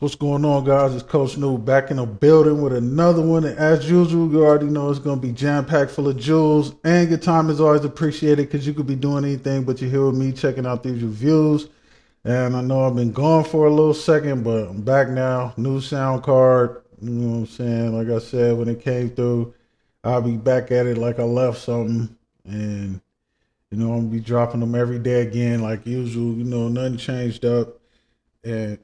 What's going on, guys? It's Coach New back in the building with another one. And as usual, you already know it's going to be jam packed full of jewels. And your time is always appreciated because you could be doing anything, but you're here with me checking out these reviews. And I know I've been gone for a little second, but I'm back now. New sound card. You know what I'm saying? Like I said, when it came through, I'll be back at it like I left something. And, I'm going to be dropping them every day again, like usual. Nothing changed up. And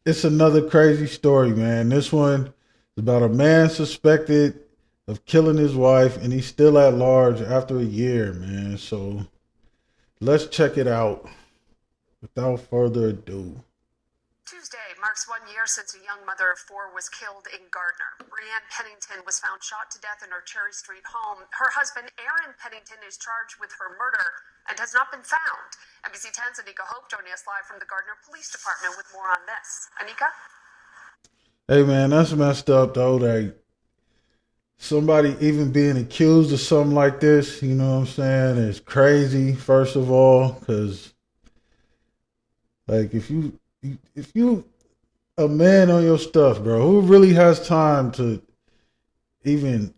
it's another crazy story, man. This one is about a man suspected of killing his wife, and he's still at large after a year, man. So let's check it out without further ado. Tuesday marks 1 year since a young mother of four was killed in Gardner. Brianne Pennington was found shot to death in her Cherry Street home. Her husband, Aaron Pennington, is charged with her murder and has not been found. NBC 10's Anika Hope joining us live from the Gardner Police Department with more on this. Anika? Hey, man, that's messed up, though, that somebody even being accused of something like this, you know what I'm saying, is crazy, first of all, because, like, if you a man on your stuff, bro, who really has time to even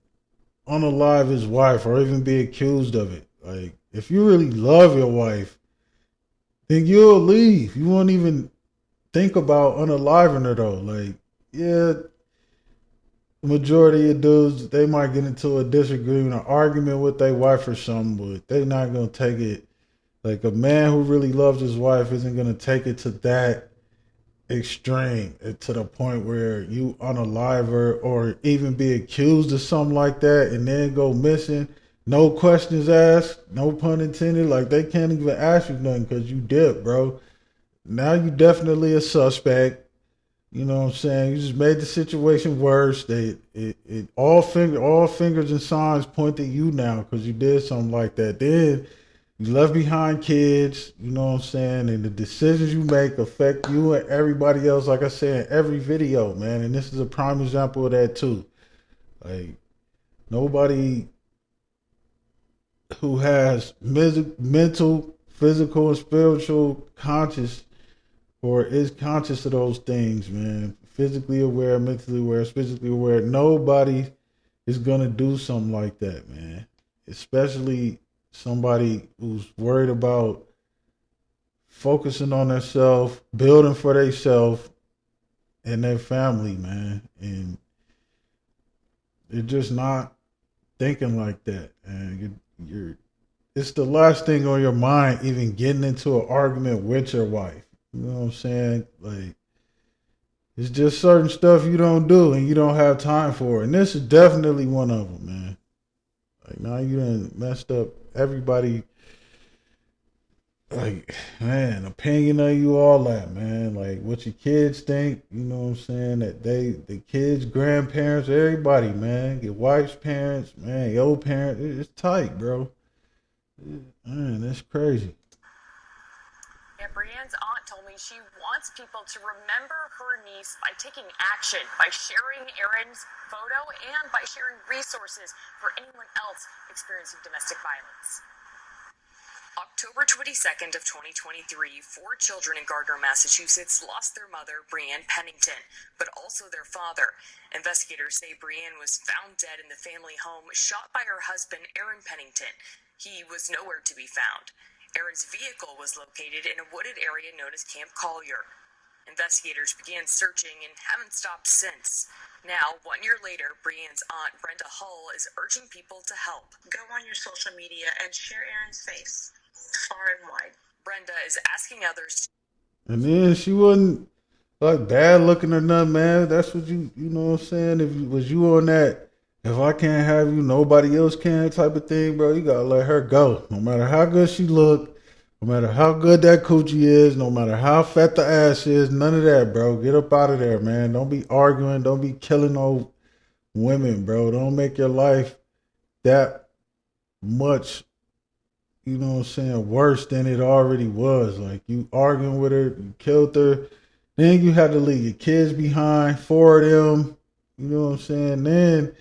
unalive his wife or even be accused of it? Like, if you really love your wife, then you'll leave. You won't even think about unaliving her, though. Like, yeah, the majority of dudes, they might get into a disagreement or argument with their wife or something, but they're not going to take it. Like, a man who really loves his wife isn't going to take it to that extreme, to the point where you unalive her or even be accused of something like that and then go missing. No questions asked, no pun intended. Like, they can't even ask you nothing because you did, bro. Now you definitely a suspect. You know what I'm saying? You just made the situation worse. All fingers and signs point to you now because you did something like that. Then you left behind kids, you know what I'm saying? And the decisions you make affect you and everybody else, like I said, in every video, man. And this is a prime example of that, too. Like, nobody who has mental, physical, and spiritual conscious or is conscious of those things, man. Physically aware, mentally aware, spiritually aware. Nobody is going to do something like that, man. Especially somebody who's worried about focusing on themselves, building for themselves and their family, man. And they're just not thinking like that. And it's the last thing on your mind, even getting into an argument with your wife. You know what I'm saying? Like, it's just certain stuff you don't do and you don't have time for. And this is definitely one of them, man. Like, now you done messed up everybody. Like, man, opinion of you, all that, man. Like, what your kids think, you know what I'm saying? That the kids, grandparents, everybody, man. Your wife's parents, man, your parents. It's tight, bro. Man, that's crazy. Yeah, Brianne's aunt told me she wants people to remember her niece by taking action, by sharing Aaron's photo, and by sharing resources for anyone else experiencing domestic violence. October 22nd of 2023, four children in Gardner, Massachusetts lost their mother, Brianne Pennington, but also their father. Investigators say Brianne was found dead in the family home, shot by her husband, Aaron Pennington. He was nowhere to be found. Aaron's vehicle was located in a wooded area known as Camp Collier. Investigators began searching and haven't stopped since. Now, 1 year later, Brianne's aunt, Brenda Hull, is urging people to help. Go on your social media and share Aaron's face far and wide. Brenda is asking others And then she wasn't like bad looking or nothing, man. That's what you know what I'm saying? If was you on that, if I can't have you, nobody else can type of thing, bro, you gotta let her go. No matter how good she look, no matter how good that coochie is, no matter how fat the ass is, none of that, bro. Get up out of there, man. Don't be arguing. Don't be killing old women, bro. Don't make your life that much, you know what I'm saying, worse than it already was. Like, you arguing with her, you killed her, then you had to leave your kids behind, four of them, you know what I'm saying? Then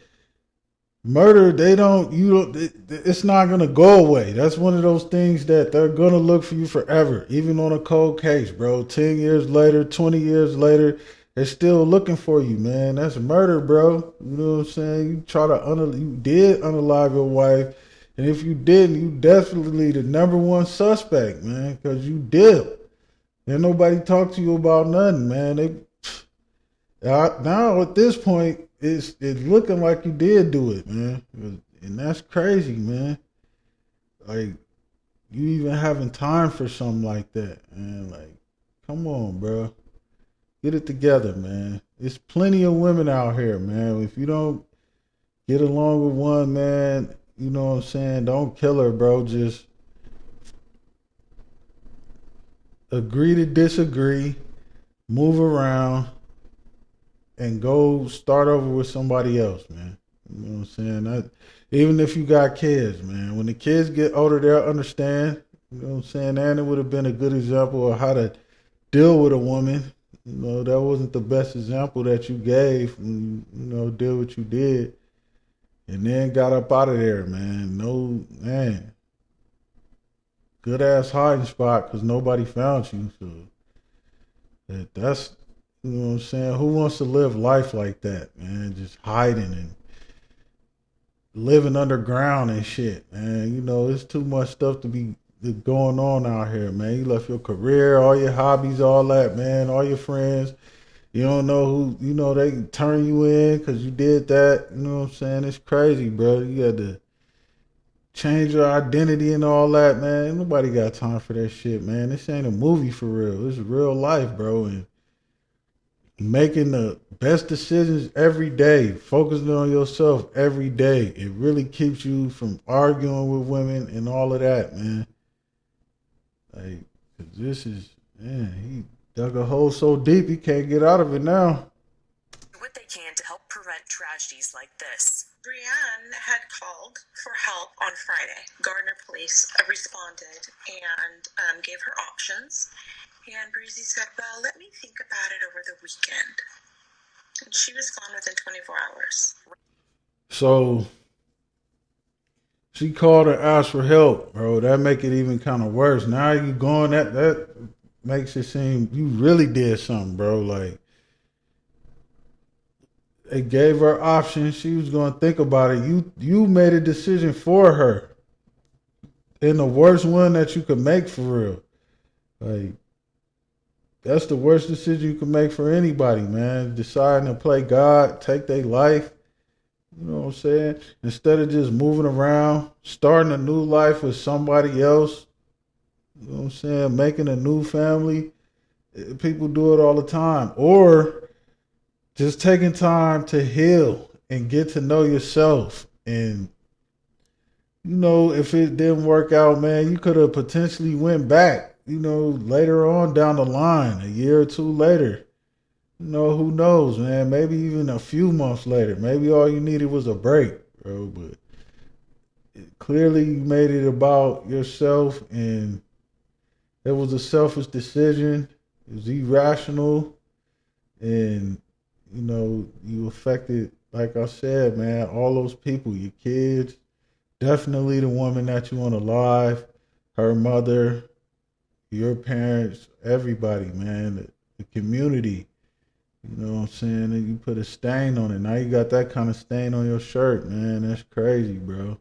murder, it's not going to go away. That's one of those things that they're going to look for you forever, even on a cold case, bro. 10 years later, 20 years later, they're still looking for you, man. That's murder, bro. You know what I'm saying? You you did unalive your wife, and if you didn't, you definitely the number one suspect, man, because you did. And nobody talked to you about nothing, man. Now at this point, it's looking like you did do it, man, and that's crazy, man. Like you even having time for something like that, man. Like, come on, bro. Get it together, man. There's plenty of women out here, man. If you don't get along with one, man, you know what I'm saying? Don't kill her, bro. Just agree to disagree, move around, and go start over with somebody else, man. You know what I'm saying? Even if you got kids, man. When the kids get older, they'll understand. You know what I'm saying? And it would have been a good example of how to deal with a woman. You know, that wasn't the best example that you gave when you did what you did. And then got up out of there, man. No, man. Good ass hiding spot because nobody found you. So that's, you know what I'm saying? Who wants to live life like that, man? Just hiding and living underground and shit, man. You know, it's too much stuff to be going on out here, man. You left your career, all your hobbies, all that, man, all your friends. You don't know who, they can turn you in because you did that. You know what I'm saying? It's crazy, bro. You had to change your identity and all that, man. Nobody got time for that shit, man. This ain't a movie for real. This is real life, bro. And making the best decisions every day, focusing on yourself every day. It really keeps you from arguing with women and all of that, man. Like, this is, man, he dug a hole so deep he can't get out of it now. What they can to help prevent tragedies like this. Brianne had called for help on Friday. Gardner police responded and gave her options. And Breezy said, well, let me think about it over the weekend. And she was gone within 24 hours. So she called and asked for help, bro. That make it even kind of worse. Now you going, that makes it seem you really did something, bro. Like, they gave her options. She was going to think about it. You made a decision for her. And the worst one that you could make for real. Like, that's the worst decision you can make for anybody, man. Deciding to play God, take their life. You know what I'm saying? Instead of just moving around, starting a new life with somebody else. You know what I'm saying? Making a new family. People do it all the time. Or just taking time to heal and get to know yourself. And, if it didn't work out, man, you could have potentially went back. Later on down the line, a year or two later, who knows, man? Maybe even a few months later. Maybe all you needed was a break, bro. But clearly you made it about yourself, and it was a selfish decision. It was irrational, and, you affected, like I said, man, all those people, your kids, definitely the woman that you want alive, her mother, your parents, everybody, man, the community. You know what I'm saying? And you put a stain on it. Now you got that kind of stain on your shirt, man. That's crazy, bro.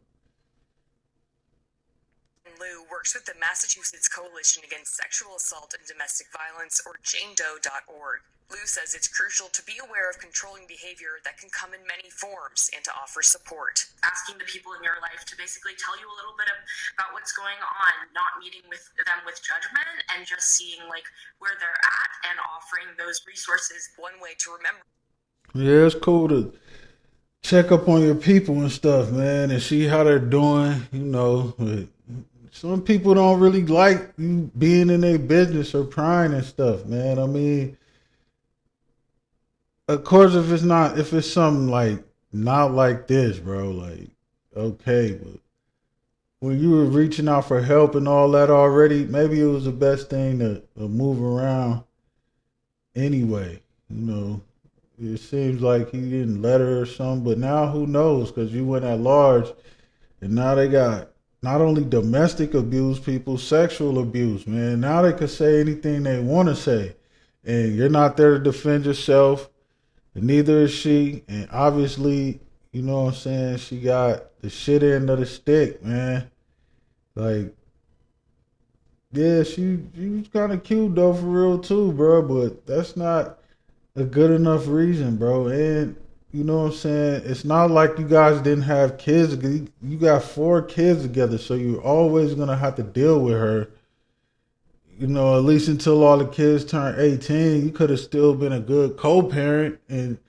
Lou works with the Massachusetts Coalition Against Sexual Assault and Domestic Violence, or janedoe.org. Lou says it's crucial to be aware of controlling behavior that can come in many forms and to offer support. Asking the people in your life to basically tell you a little bit about what's going on, not meeting with them with judgment, and just seeing where they're at and offering those resources. One way to remember. Yeah, it's cool to check up on your people and stuff, man, and see how they're doing, But some people don't really like you being in their business or prying and stuff, man. I mean, of course, if it's something not like this, bro, okay, but when you were reaching out for help and all that already, maybe it was the best thing to move around anyway. It seems like he didn't let her or something, but now who knows? Because you went at large, and now they got not only domestic abuse people, sexual abuse, man. Now they can say anything they want to say. and you're not there to defend yourself, and neither is she. And obviously, you know what I'm saying, she got the shit end of the stick, man. Like, yeah, she was kind of cute though, for real too, bro. But that's not a good enough reason, bro. And you know what I'm saying? It's not like you guys didn't have kids. You got 4 kids together, so you're always gonna have to deal with her. You know, at least until all the kids turn 18, you could have still been a good co-parent. And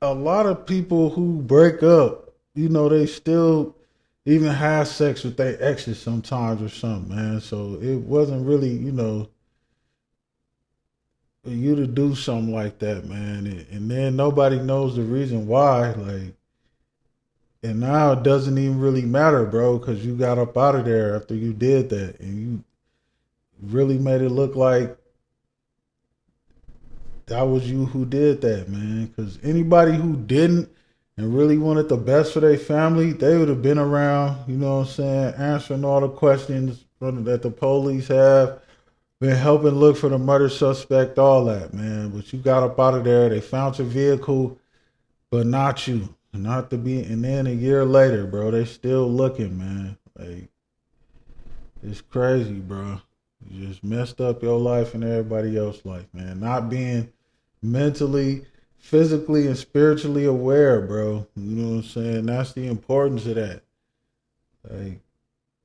a lot of people who break up, you know, they still even have sex with their exes sometimes or something, man. So it wasn't really, you know, for you to do something like that, man. And then nobody knows the reason why. Like, and now it doesn't even really matter, bro, because you got up out of there after you did that. And you really made it look like that was you who did that, man. Because anybody who didn't and really wanted the best for their family, they would have been around, you know what I'm saying, answering all the questions that the police have, been helping look for the murder suspect, all that, man. But you got up out of there. They found your vehicle, but not you. Not to be, and then a year later, bro, they still looking, man. Like, it's crazy, bro. You just messed up your life and everybody else's life, man. Not being mentally, physically, and spiritually aware, bro. You know what I'm saying? That's the importance of that. Like,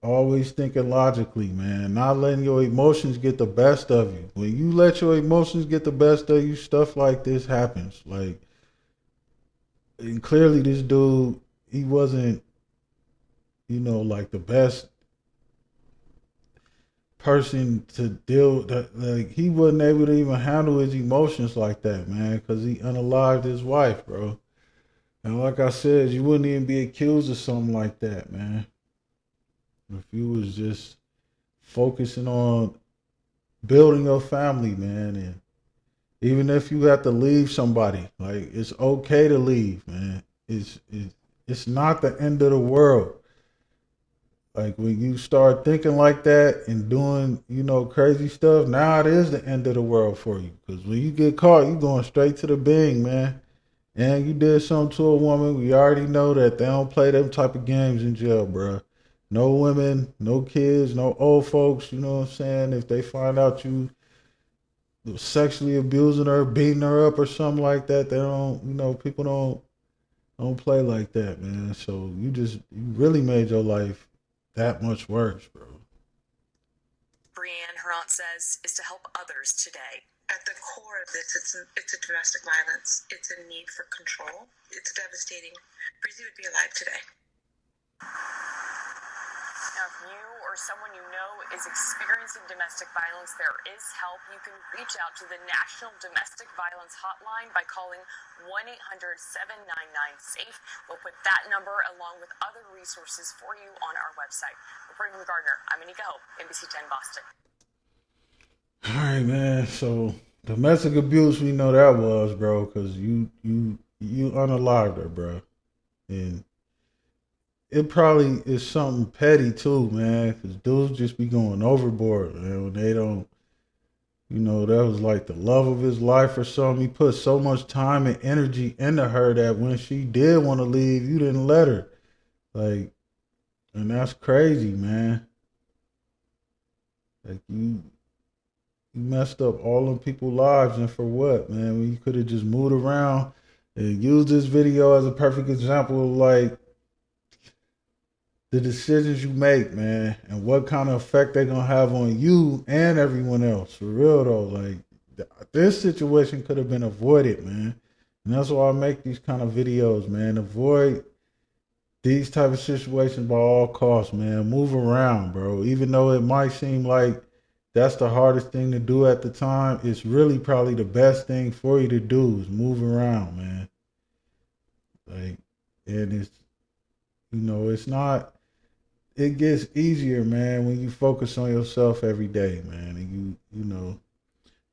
always thinking logically, man. Not letting your emotions get the best of you. When you let your emotions get the best of you, stuff like this happens. Like, and clearly this dude, he wasn't, you know, like the best person to deal that. Like, he wasn't able to even handle his emotions like that, man, because he unalived his wife, bro. And like I said, you wouldn't even be accused of something like that, man, if you was just focusing on building your family, man. And even if you have to leave somebody, like, it's okay to leave, man. It's not the end of the world. Like, when you start thinking like that and doing, you know, crazy stuff, now it is the end of the world for you. Because when you get caught, you going straight to the bing, man. And you did something to a woman, we already know that they don't play them type of games in jail, bro. No women, no kids, no old folks, you know what I'm saying? If they find out you sexually abusing her, beating her up or something like that, they don't, you know, people don't play like that, man. So you really made your life that much worse, bro. Brianne, her aunt says, is to help others today. At the core of this, it's a domestic violence. It's a need for control. It's devastating. Breezy would be alive today. Now, if you or someone you know is experiencing domestic violence, there is help. You can reach out to the National Domestic Violence Hotline by calling 1-800-799-SAFE. We'll put that number along with other resources for you on our website. Reporting from Gardner, I'm Anika Hope, NBC 10 Boston. All right, man. So domestic abuse, we know that was, bro, because you unalived her, bro. And it probably is something petty too, man, because dudes just be going overboard, man, when they don't, you know, that was like the love of his life or something. He put so much time and energy into her that when she did want to leave, you didn't let her. Like, and that's crazy, man. Like, you messed up all them people's lives, and for what, man? When you could have just moved around and used this video as a perfect example of, like, the decisions you make, man, and what kind of effect they're gonna have on you and everyone else. For real though, like, this situation could have been avoided, man. And that's why I make these kind of videos, man. Avoid these type of situations by all costs, man. Move around, bro. Even though it might seem like that's the hardest thing to do at the time, it's really probably the best thing for you to do is move around, man. Like, and it's, you know, it's not, it gets easier, man, when you focus on yourself every day, man. And you know,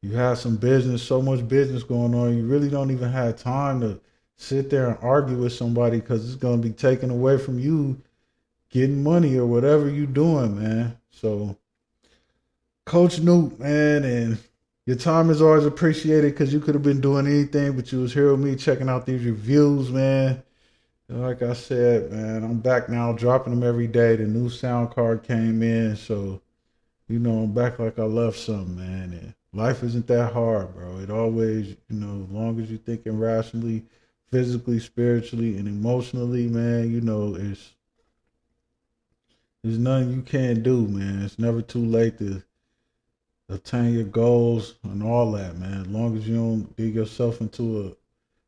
you have some business, so much business going on, you really don't even have time to sit there and argue with somebody because it's going to be taken away from you getting money or whatever you doing, man. So Coach Newt, man, and your time is always appreciated because you could have been doing anything, but you was here with me checking out these reviews, man. And like I said, man, I'm back now, dropping them every day. The new sound card came in, so I'm back like I left something, man. And life isn't that hard, bro. It always, as long as you're thinking rationally, physically, spiritually, and emotionally, man, there's nothing you can't do, man. It's never too late to attain your goals and all that, man. As long as you don't dig yourself into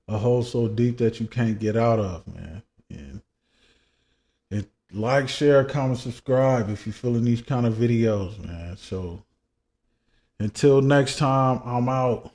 a hole so deep that you can't get out of, man. And like, share, comment, subscribe if you're feeling these kind of videos, man. So until next time, I'm out.